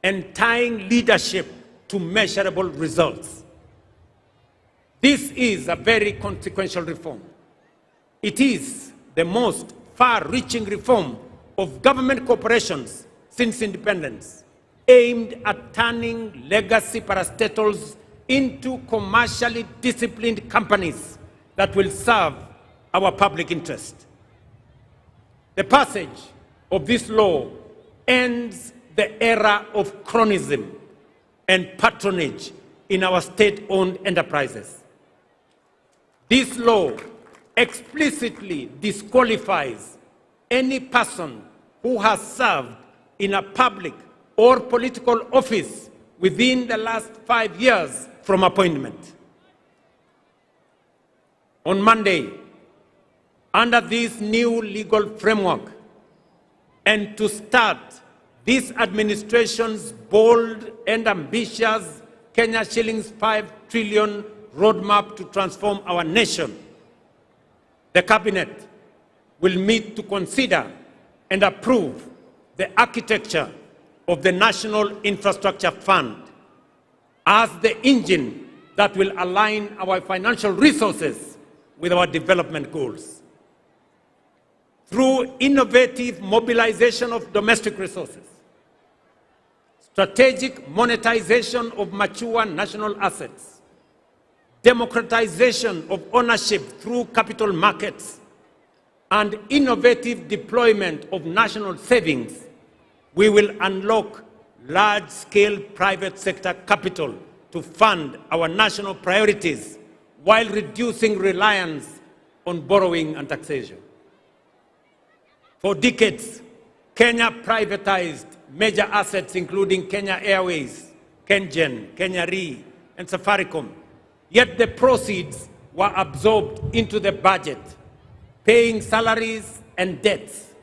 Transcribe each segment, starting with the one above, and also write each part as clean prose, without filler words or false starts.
and tying leadership to measurable results. This is a very consequential reform. It is the most far-reaching reform of government corporations since independence, aimed at turning legacy parastatals into commercially disciplined companies that will serve our public interest. The passage of this law ends the era of cronyism and patronage in our state-owned enterprises. This law explicitly disqualifies any person who has served in a public or political office within the last 5 years from appointment. On Monday, under this new legal framework, and to start this administration's bold and ambitious Kenya shillings 5 trillion roadmap to transform our nation, the Cabinet will meet to consider and approve the architecture of the National Infrastructure Fund as the engine that will align our financial resources with our development goals. Through innovative mobilization of domestic resources, strategic monetization of mature national assets, democratization of ownership through capital markets, and innovative deployment of national savings, we will unlock large-scale private sector capital to fund our national priorities while reducing reliance on borrowing and taxation. For decades, Kenya privatized major assets including Kenya Airways, KenGen, Kenya Re, and Safaricom. Yet the proceeds were absorbed into the budget, paying salaries and debts,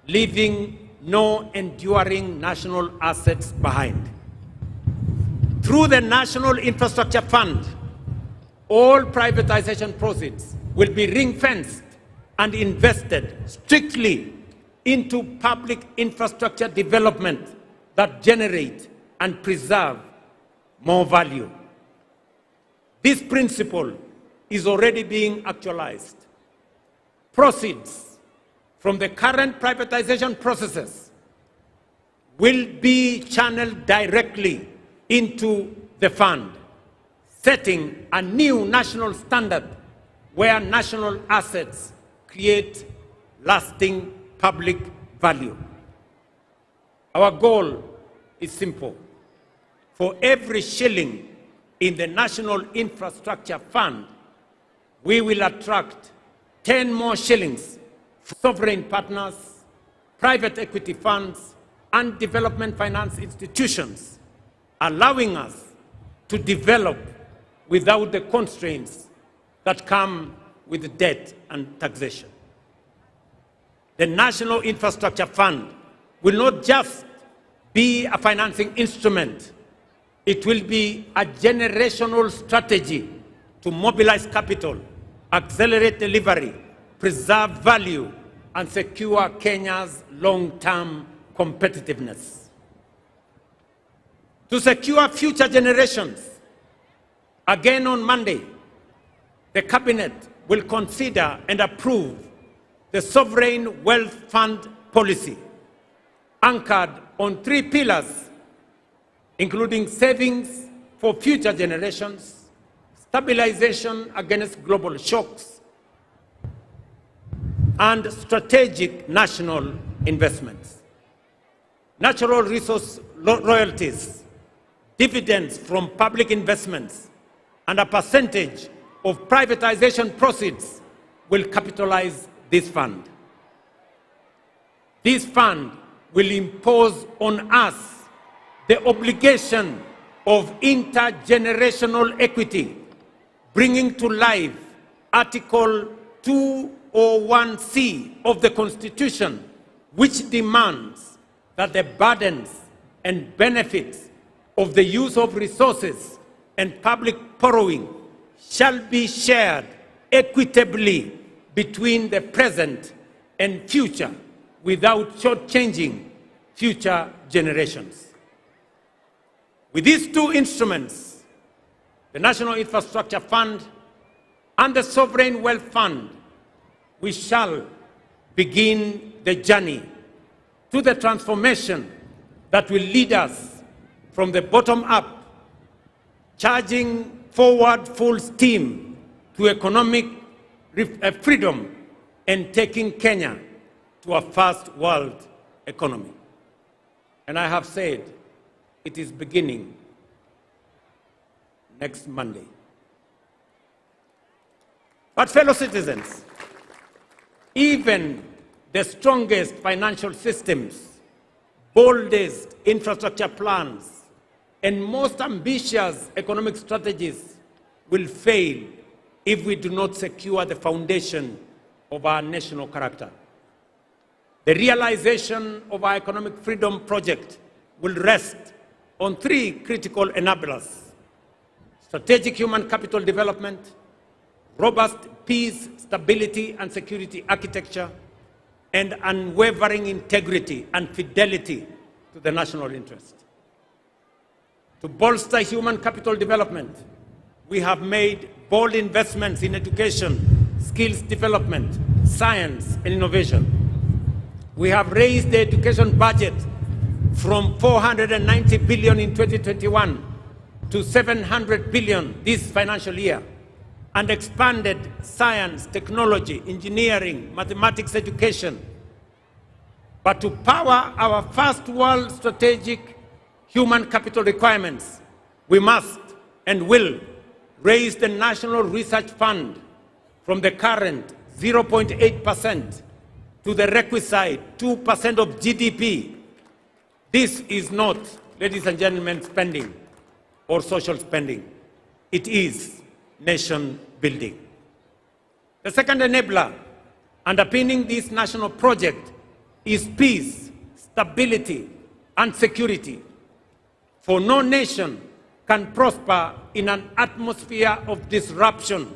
leaving no enduring national assets behind. Through the National Infrastructure Fund, all privatization proceeds will be ring-fenced and invested strictly into public infrastructure development that generate and preserve more value. This principle is already being actualized. Proceeds from the current privatization processes will be channeled directly into the fund, setting a new national standard where national assets create lasting public value. Our goal is simple. For every shilling in the National Infrastructure Fund, we will attract 10 more shillings from sovereign partners, private equity funds, and development finance institutions, allowing us to develop without the constraints that come with debt and taxation. The National Infrastructure Fund will not just be a financing instrument. It will be a generational strategy to mobilize capital, accelerate delivery, preserve value, and secure Kenya's long-term competitiveness. To secure future generations, again on Monday, the Cabinet will consider and approve the Sovereign Wealth Fund policy, anchored on 3 pillars, including savings for future generations, stabilization against global shocks, and strategic national investments. Natural resource royalties, dividends from public investments, and a percentage of privatization proceeds will capitalize this fund. This fund will impose on us the obligation of intergenerational equity, bringing to life Article 201C of the Constitution, which demands that the burdens and benefits of the use of resources and public borrowing shall be shared equitably between the present and future without shortchanging future generations. With these two instruments, the National Infrastructure Fund and the Sovereign Wealth Fund, we shall begin the journey to the transformation that will lead us from the bottom up, charging forward full steam to economic freedom and taking Kenya to a first world economy. And I have said it is beginning next Monday. But fellow citizens, even the strongest financial systems, boldest infrastructure plans, and most ambitious economic strategies will fail if we do not secure the foundation of our national character. The realization of our economic freedom project will rest on three critical enablers: strategic human capital development, robust peace, stability, and security architecture, and unwavering integrity and fidelity to the national interest. To bolster human capital development, we have made bold investments in education, skills development, science, and innovation. We have raised the education budget from 490 billion in 2021 to 700 billion this financial year, and expanded science, technology, engineering, mathematics education. But to power our first world strategic human capital requirements, we must and will raise the National Research Fund from the current 0.8% to the requisite 2% of GDP. This is not, ladies and gentlemen, spending or social spending. It is nation building. The second enabler underpinning this national project is peace, stability, and security. For no nation can prosper in an atmosphere of disruption,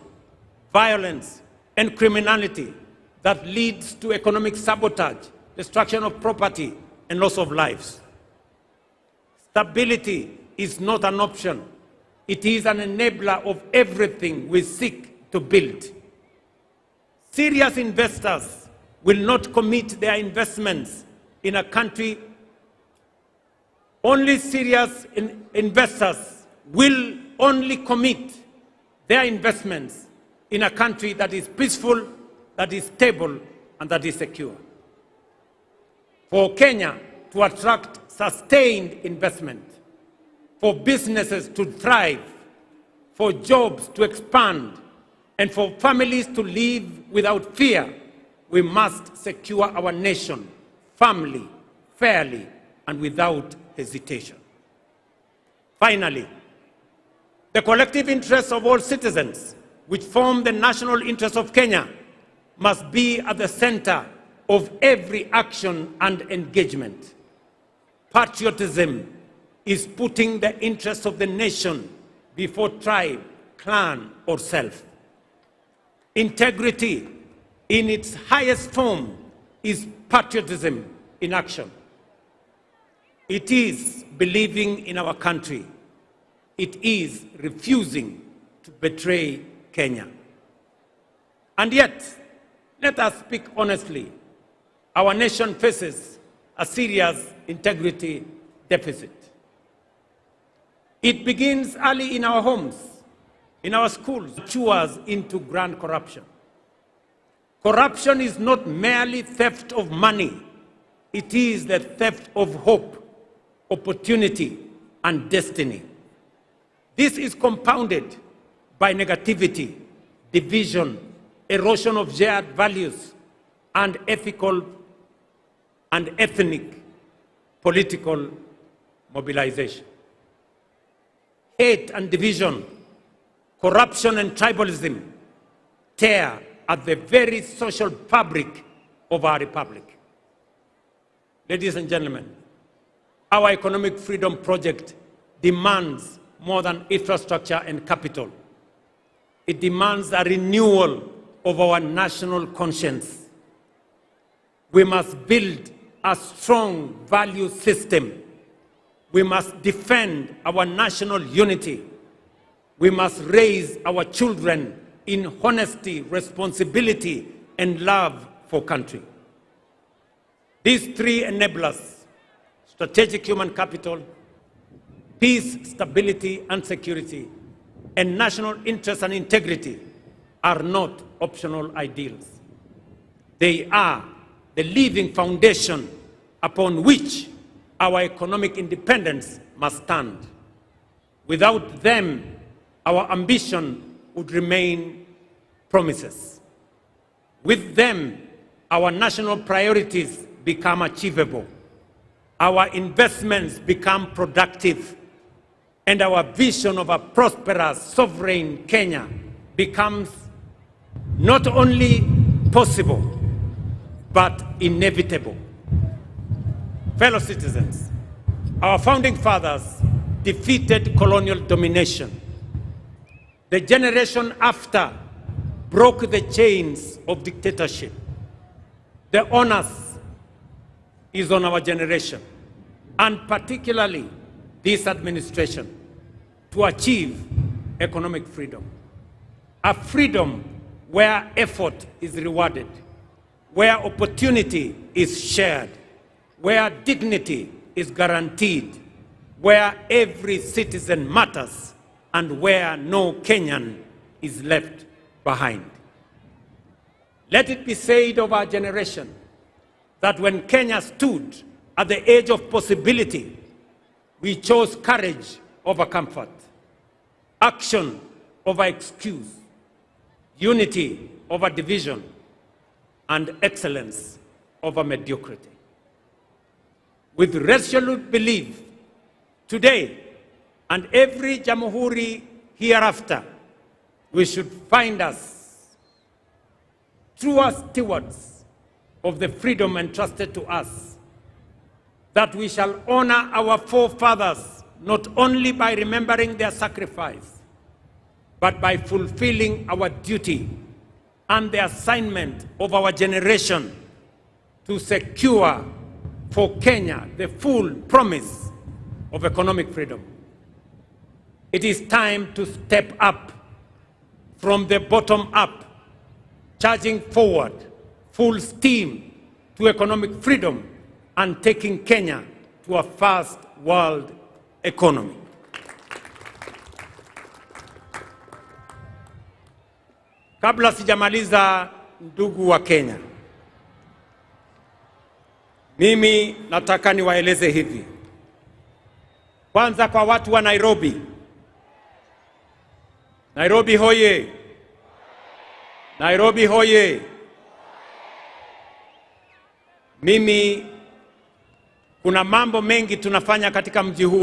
violence, and criminality that leads to economic sabotage, destruction of property, and loss of lives. Stability is not an option. It is an enabler of everything we seek to build. Serious investors will not commit their investments in a country. Only serious investors will only commit their investments in a country that is peaceful, that is stable, and that is secure. For Kenya to attract sustained investment, for businesses to thrive, for jobs to expand, and for families to live without fear, we must secure our nation firmly, fairly, and without hesitation. Finally, the collective interests of all citizens, which form the national interest of Kenya, must be at the center of every action and engagement. Patriotism is putting the interests of the nation before tribe, clan, or self. Integrity in its highest form is patriotism in action. It is believing in our country. It is refusing to betray Kenya. And yet, let us speak honestly, our nation faces a serious integrity deficit. It begins early in our homes, in our schools, matures into grand corruption. Corruption is not merely theft of money. It is the theft of hope, opportunity, and destiny. This is compounded by negativity, division, erosion of shared values, and ethical and ethnic political mobilization. Hate and division, corruption and tribalism tear at the very social fabric of our republic. Ladies and gentlemen, our economic freedom project demands more than infrastructure and capital. It demands a renewal of our national conscience. We must build a strong value system We must defend our national unity. We must raise our children in honesty, responsibility, and love for country. These three enablers, strategic human capital, peace, stability, and security, and national interest and integrity, are not optional ideals. They are the living foundation upon which our economic independence must stand. Without them, our ambition would remain promises. With them, our national priorities become achievable. Our investments become productive. And our vision of a prosperous, sovereign Kenya becomes not only possible, but inevitable. Fellow citizens, our founding fathers defeated colonial domination. The generation after broke the chains of dictatorship. The onus is on our generation, and particularly this administration, to achieve economic freedom. A freedom where effort is rewarded, where opportunity is shared, where dignity is guaranteed, where every citizen matters, and where no Kenyan is left behind. Let it be said of our generation that when Kenya stood at the edge of possibility, we chose courage over comfort, action over excuse, unity over division, and excellence over mediocrity. With resolute belief, today and every Jamhuri hereafter, we should find us true stewards of the freedom entrusted to us, that we shall honor our forefathers not only by remembering their sacrifice, but by fulfilling our duty and the assignment of our generation to secure for Kenya the full promise of economic freedom. It is time to step up from the bottom up, charging forward full steam to economic freedom and taking Kenya to a first world economy. Kabla sijamaliza, ndugu wa Kenya, mimi nataka niwaeleze hivi. Kwanza kwa watu wa Nairobi. Nairobi hoye! Nairobi hoye! Mimi kuna mambo mengi tunafanya katika mji huu.